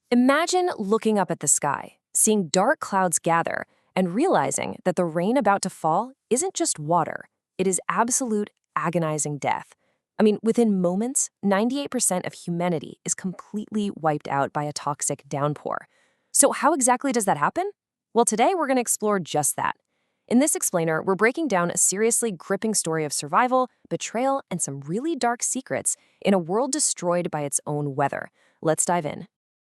Imagine looking up at the sky, seeing dark clouds gather, and realizing that the rain about to fall isn't just water, it is absolute agonizing death. Within moments, 98% of humanity is completely wiped out by a toxic downpour. So, how exactly does that happen? Well, today we're going to explore just that. In this explainer, we're breaking down a seriously gripping story of survival, betrayal, and some really dark secrets in a world destroyed by its own weather. Let's dive in.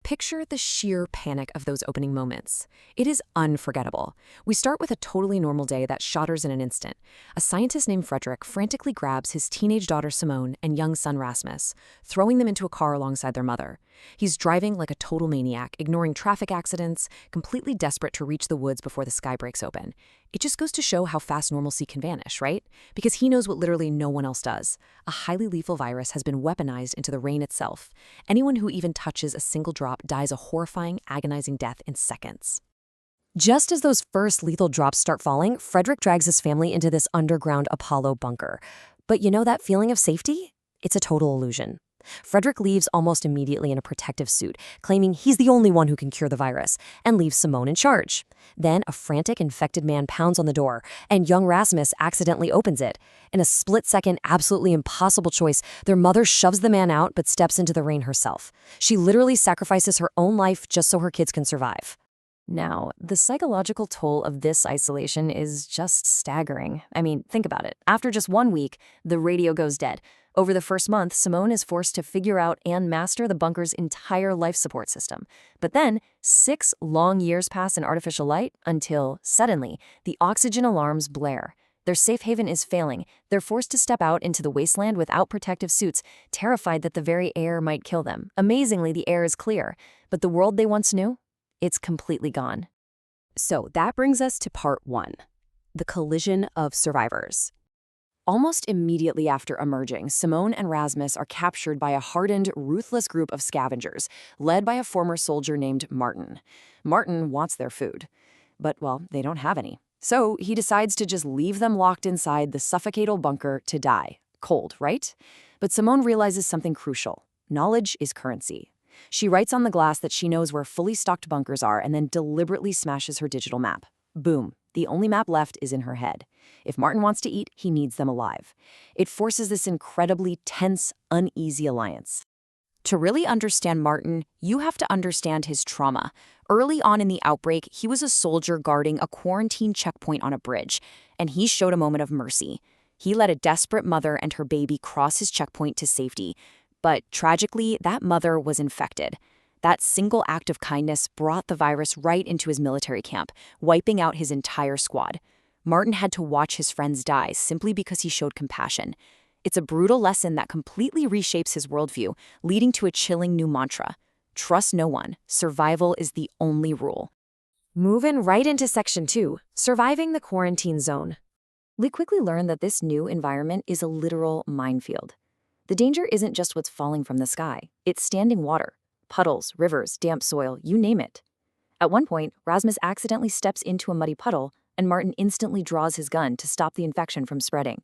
Picture the sheer panic of those opening moments. It is unforgettable. We start with a totally normal day that shatters in an instant. A scientist named Frederick frantically grabs his teenage daughter Simone and young son Rasmus, throwing them into a car alongside their mother. He's driving like a total maniac, ignoring traffic accidents, completely desperate to reach the woods before the sky breaks open. It just goes to show how fast normalcy can vanish, right? Because he knows what literally no one else does. A highly lethal virus has been weaponized into the rain itself. Anyone who even touches a single drop dies a horrifying, agonizing death in seconds. Just as those first lethal drops start falling, Frederick drags his family into this underground Apollo bunker. But you know that feeling of safety? It's a total illusion. Frederick leaves almost immediately in a protective suit, claiming he's the only one who can cure the virus, and leaves Simone in charge. Then a frantic, infected man pounds on the door, and young Rasmus accidentally opens it. In a split-second, absolutely impossible choice, their mother shoves the man out but steps into the rain herself. She literally sacrifices her own life just so her kids can survive. Now, the psychological toll of this isolation is just staggering. Think about it. After just 1 week, the radio goes dead. Over the first month, Simone is forced to figure out and master the bunker's entire life support system. But then, 6 long years pass in artificial light until, suddenly, the oxygen alarms blare. Their safe haven is failing. They're forced to step out into the wasteland without protective suits, terrified that the very air might kill them. Amazingly, the air is clear. But the world they once knew? It's completely gone. So that brings us to part 1, the collision of survivors. Almost immediately after emerging, Simone and Rasmus are captured by a hardened, ruthless group of scavengers, led by a former soldier named Martin. Martin wants their food, but, well, they don't have any. So he decides to just leave them locked inside the suffocating bunker to die. Cold, right? But Simone realizes something crucial. Knowledge is currency. She writes on the glass that she knows where fully stocked bunkers are and then deliberately smashes her digital map. Boom. The only map left is in her head. If Martin wants to eat, he needs them alive. It forces this incredibly tense, uneasy alliance. To really understand Martin, you have to understand his trauma. Early on in the outbreak, he was a soldier guarding a quarantine checkpoint on a bridge, and he showed a moment of mercy. He let a desperate mother and her baby cross his checkpoint to safety. But tragically, that mother was infected. That single act of kindness brought the virus right into his military camp, wiping out his entire squad. Martin had to watch his friends die simply because he showed compassion. It's a brutal lesson that completely reshapes his worldview, leading to a chilling new mantra. Trust no one. Survival is the only rule. Moving right into Section 2, Surviving the Quarantine Zone. We quickly learn that this new environment is a literal minefield. The danger isn't just what's falling from the sky. It's standing water. Puddles, rivers, damp soil, you name it. At one point, Rasmus accidentally steps into a muddy puddle, and Martin instantly draws his gun to stop the infection from spreading.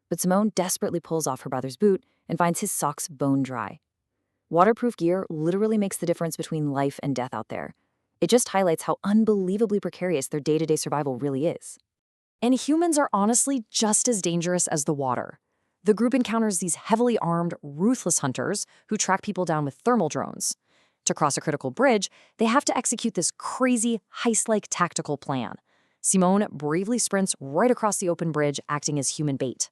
But Simone desperately pulls off her brother's boot and finds his socks bone dry. Waterproof gear literally makes the difference between life and death out there. It just highlights how unbelievably precarious their day-to-day survival really is. And humans are honestly just as dangerous as the water. The group encounters these heavily armed, ruthless hunters who track people down with thermal drones. To cross a critical bridge, they have to execute this crazy, heist-like tactical plan. Simone bravely sprints right across the open bridge, acting as human bait.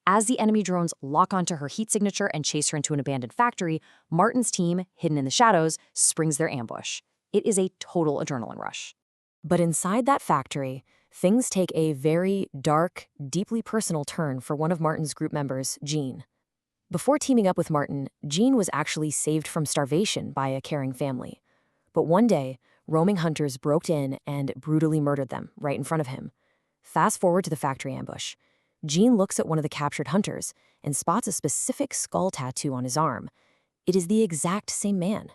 As the enemy drones lock onto her heat signature and chase her into an abandoned factory, Martin's team, hidden in the shadows, springs their ambush. It is a total adrenaline rush. But inside that factory, things take a very dark, deeply personal turn for one of Martin's group members, Jean. Before teaming up with Martin, Jean was actually saved from starvation by a caring family. But one day, roaming hunters broke in and brutally murdered them right in front of him. Fast forward to the factory ambush. Jean looks at one of the captured hunters and spots a specific skull tattoo on his arm. It is the exact same man.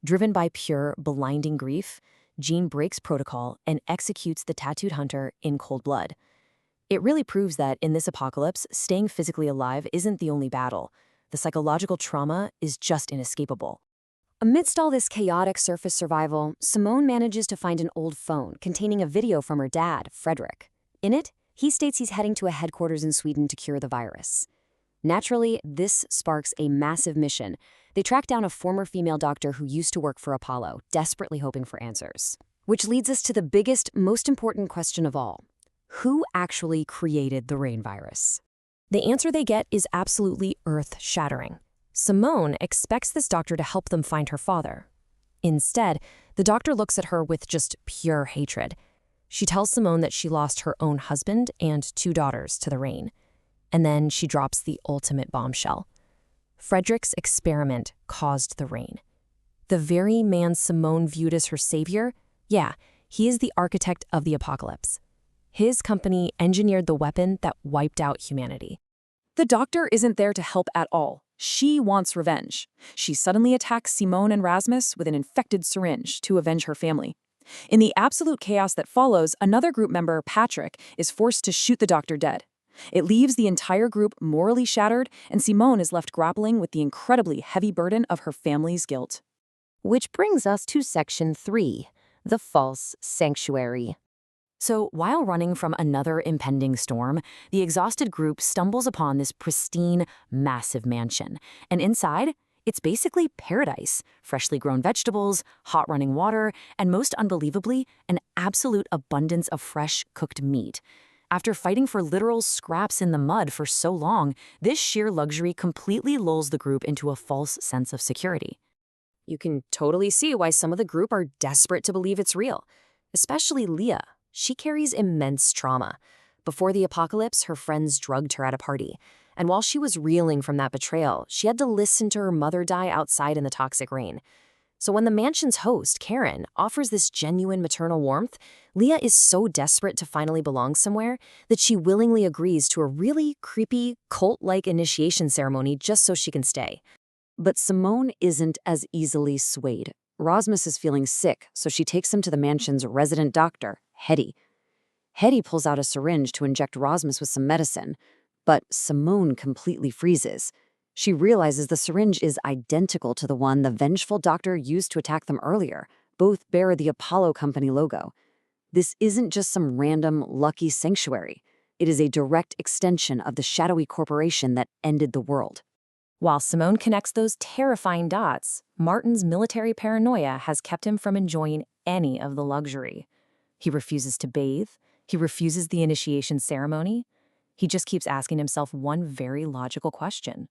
Driven by pure, blinding grief, Jean breaks protocol and executes the tattooed hunter in cold blood. It really proves that in this apocalypse, staying physically alive isn't the only battle. The psychological trauma is just inescapable. Amidst all this chaotic surface survival, Simone manages to find an old phone containing a video from her dad, Frederick. In it, he states he's heading to a headquarters in Sweden to cure the virus. Naturally, this sparks a massive mission. They track down a former female doctor who used to work for Apollo, desperately hoping for answers. Which leads us to the biggest, most important question of all. Who actually created the rain virus? The answer they get is absolutely earth-shattering. Simone expects this doctor to help them find her father. Instead, the doctor looks at her with just pure hatred. She tells Simone that she lost her own husband and 2 daughters to the rain. And then she drops the ultimate bombshell. Frederick's experiment caused the rain. The very man Simone viewed as her savior, yeah, he is the architect of the apocalypse. His company engineered the weapon that wiped out humanity. The doctor isn't there to help at all. She wants revenge. She suddenly attacks Simone and Rasmus with an infected syringe to avenge her family. In the absolute chaos that follows, another group member, Patrick, is forced to shoot the doctor dead. It leaves the entire group morally shattered, and Simone is left grappling with the incredibly heavy burden of her family's guilt. Which brings us to Section 3, the false sanctuary. So, while running from another impending storm, the exhausted group stumbles upon this pristine, massive mansion. And inside, it's basically paradise. Freshly grown vegetables, hot running water, and most unbelievably, an absolute abundance of fresh, cooked meat. After fighting for literal scraps in the mud for so long, this sheer luxury completely lulls the group into a false sense of security. You can totally see why some of the group are desperate to believe it's real. Especially Leah. She carries immense trauma. Before the apocalypse, her friends drugged her at a party. And while she was reeling from that betrayal, she had to listen to her mother die outside in the toxic rain. So when the mansion's host, Karen, offers this genuine maternal warmth, Leah is so desperate to finally belong somewhere that she willingly agrees to a really creepy, cult-like initiation ceremony just so she can stay. But Simone isn't as easily swayed. Rasmus is feeling sick, so she takes him to the mansion's resident doctor, Hetty. Hetty pulls out a syringe to inject Rasmus with some medicine, but Simone completely freezes. She realizes the syringe is identical to the one the vengeful doctor used to attack them earlier. Both bear the Apollo Company logo. This isn't just some random, lucky sanctuary. It is a direct extension of the shadowy corporation that ended the world. While Simone connects those terrifying dots, Martin's military paranoia has kept him from enjoying any of the luxury. He refuses to bathe. He refuses the initiation ceremony. He just keeps asking himself one very logical question.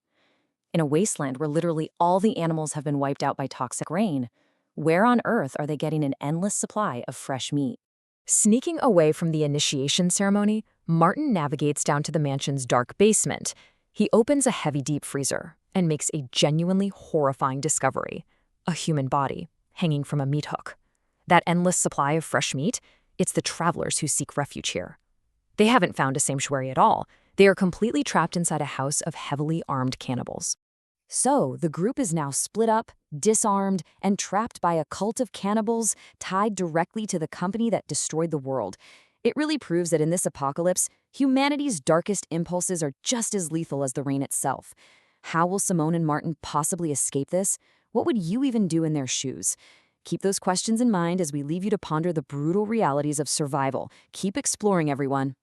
In a wasteland where literally all the animals have been wiped out by toxic rain, where on earth are they getting an endless supply of fresh meat? Sneaking away from the initiation ceremony, Martin navigates down to the mansion's dark basement. He opens a heavy deep freezer and makes a genuinely horrifying discovery: a human body hanging from a meat hook. That endless supply of fresh meat, it's the travelers who seek refuge here. They haven't found a sanctuary at all. They are completely trapped inside a house of heavily armed cannibals. So, the group is now split up, disarmed, and trapped by a cult of cannibals tied directly to the company that destroyed the world. It really proves that in this apocalypse, humanity's darkest impulses are just as lethal as the rain itself. How will Simone and Martin possibly escape this? What would you even do in their shoes? Keep those questions in mind as we leave you to ponder the brutal realities of survival. Keep exploring, everyone.